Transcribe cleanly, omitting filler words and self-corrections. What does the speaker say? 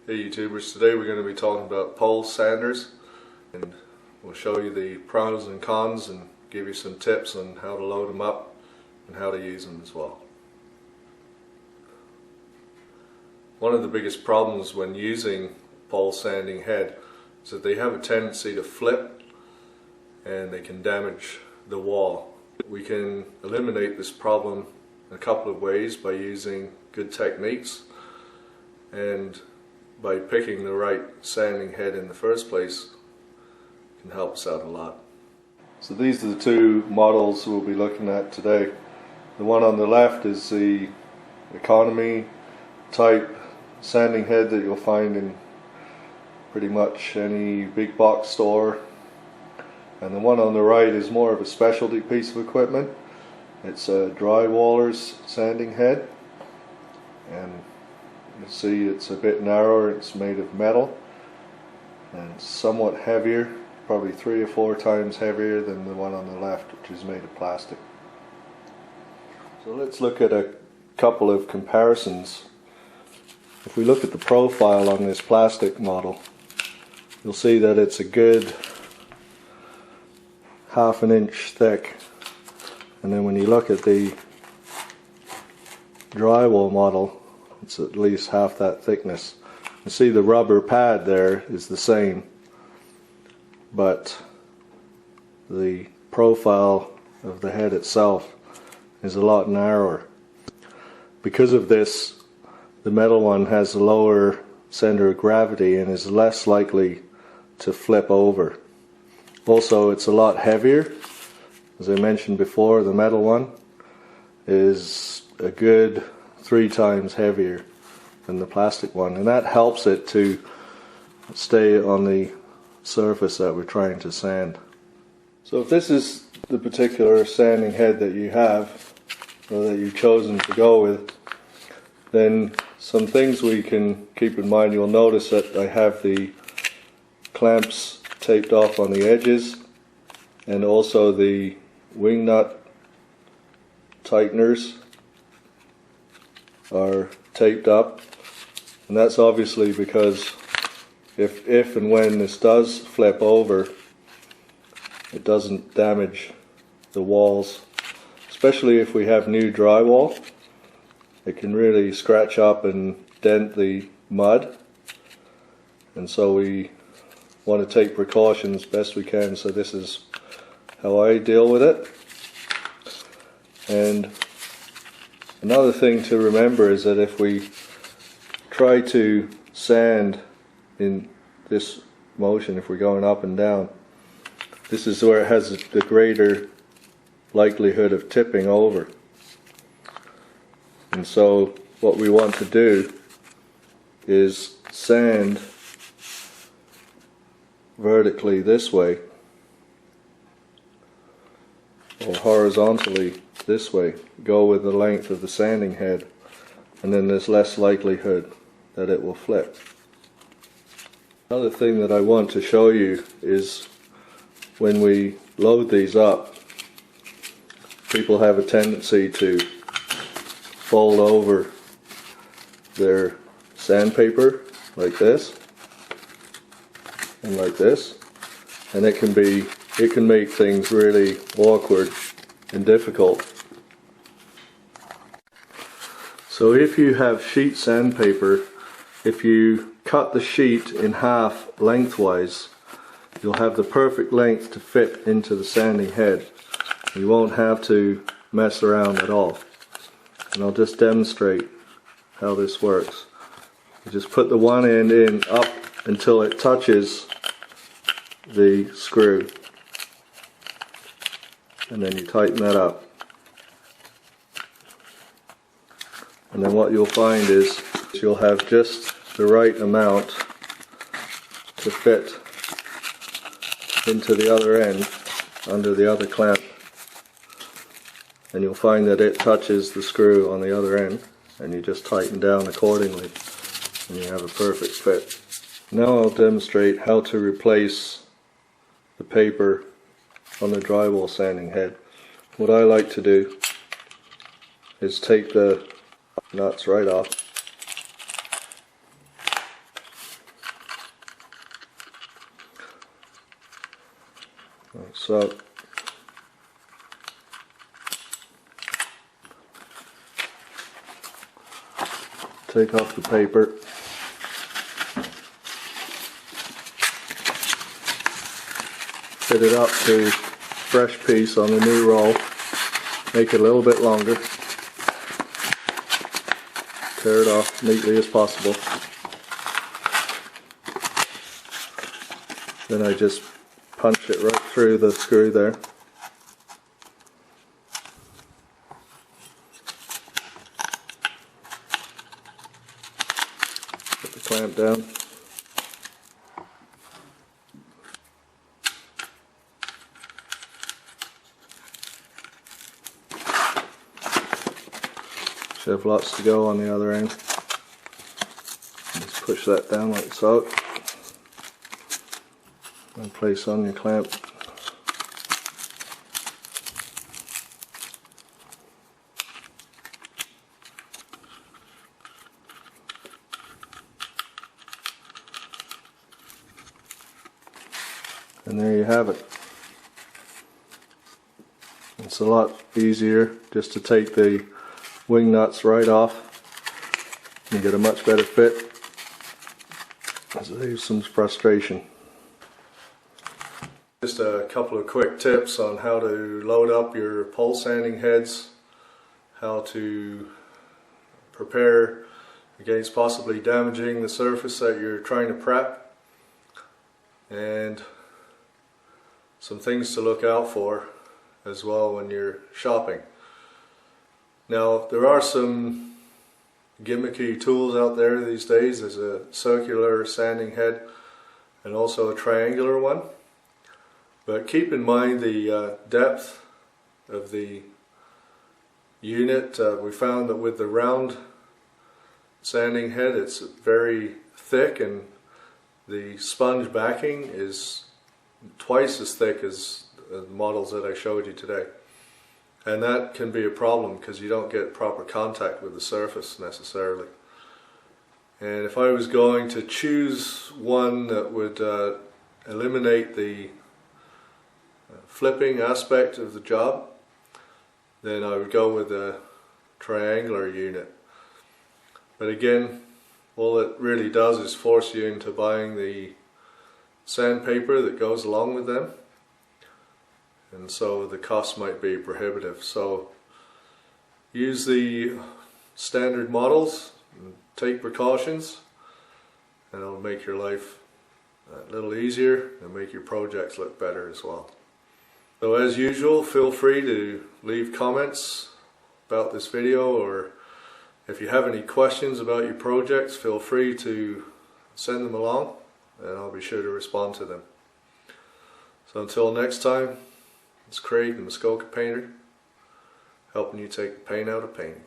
Hey YouTubers, today we're going to be talking about pole sanders, and we'll show you the pros and cons and give you some tips on how to load them up and how to use them as well. One of the biggest problems when using pole sanding head is that they have a tendency to flip and they can damage the wall. We can eliminate this problem in a couple of ways by using good techniques and by picking the right sanding head in the first place. Can help us out a lot. So these are the two models we'll be looking at today. The one on the left is the economy type sanding head that you'll find in pretty much any big box store, and the one on the right is more of a specialty piece of equipment. It's a drywaller's sanding head, and you see it's a bit narrower. It's made of metal and somewhat heavier, probably 3 or 4 times heavier than the one on the left, which is made of plastic. So let's look at a couple of comparisons. If we look at the profile on this plastic model, you'll see that it's a good ½ an inch thick, and then when you look at the drywall model, it's at least half that thickness. You see the rubber pad there is the same, but the profile of the head itself is a lot narrower. Because of this, the metal one has a lower center of gravity and is less likely to flip over. Also, it's a lot heavier. As I mentioned before, the metal one is a good 3 times heavier than the plastic one, and that helps it to stay on the surface that we're trying to sand. So if this is the particular sanding head that you have, or that you've chosen to go with, then some things we can keep in mind. You'll notice that I have the clamps taped off on the edges, and also the wing nut tighteners are taped up, and that's obviously because if and when this does flip over, it doesn't damage the walls. Especially if we have new drywall, it can really scratch up and dent the mud, and so we want to take precautions best we can. So this is how I deal with it. And another thing to remember is that if we try to sand in this motion, if we're going up and down, this is where it has the greater likelihood of tipping over. And so what we want to do is sand vertically this way, or horizontally this way. Go with the length of the sanding head, and then there's less likelihood that it will flip. Another thing that I want to show you is when we load these up, people have a tendency to fold over their sandpaper like this and like this, and it can make things really awkward and difficult. So if you have sheet sandpaper, if you cut the sheet in half lengthwise, you'll have the perfect length to fit into the sanding head. You won't have to mess around at all. And I'll just demonstrate how this works. You just put the one end in up until it touches the screw, and then you tighten that up. And then what you'll find is you'll have just the right amount to fit into the other end under the other clamp, and you'll find that it touches the screw on the other end, and you just tighten down accordingly and you have a perfect fit. Now I'll demonstrate how to replace the paper on the drywall sanding head. What I like to do is take the nuts right off So take off the paper. Fit it up to fresh piece on the new roll. Make it a little bit longer. Tear it off neatly as possible. Then I just punch it right through the screw there. Put the clamp down. Should have lots to go on the other end. Just push that down like so. And place on your clamp. And there you have it. It's a lot easier just to take the wing nuts right off. You get a much better fit. Saves some frustration. Just a couple of quick tips on how to load up your pole sanding heads, how to prepare against possibly damaging the surface that you're trying to prep, and some things to look out for as well when you're shopping. Now, there are some gimmicky tools out there these days. There's a circular sanding head and also a triangular one. But keep in mind the depth of the unit. We found that with the round sanding head, it's very thick, and the sponge backing is twice as thick as the models that I showed you today. And that can be a problem because you don't get proper contact with the surface necessarily. And if I was going to choose one that would eliminate the flipping aspect of the job, then I would go with a triangular unit. But again, all it really does is force you into buying the sandpaper that goes along with them, and so the cost might be prohibitive. So use the standard models and take precautions, and it'll make your life a little easier and make your projects look better as well. So as usual, feel free to leave comments about this video, or if you have any questions about your projects, feel free to send them along and I'll be sure to respond to them. So until next time, it's Craig, the Muskoka Painter, helping you take the pain out of painting.